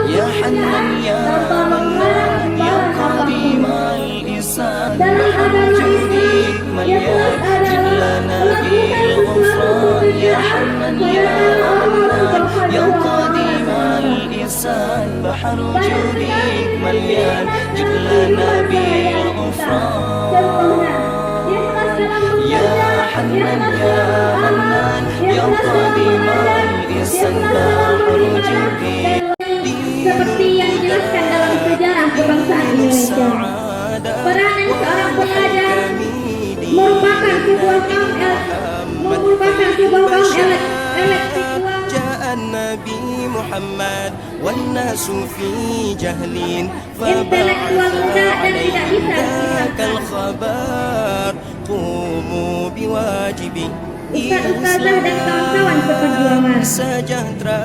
Ya Hannan ya Mannan ya Qadim al-Ihsan, Bahar judik malyan jillana bil ghufran. Ya Hannan ya Mannan ya Qadim al-Ihsan, Bahar judik malyan jillana bil ghufran. Ya Hannan ya Mannan ya Qadim al-Ihsan, Bahar judik. Seperti yang dijelaskan dalam sejarah kebangsaan Indonesia, peranan seorang pengajar merupakan sebuah kaum elektikal. Ja'an Nabi Muhammad wan nasu fi jahlin, Intelektual muda dan tidak bisa kal khabar qumu biwajibi. Ustaz-ustazah dan kawan-kawan seperjuangan. Sejahtera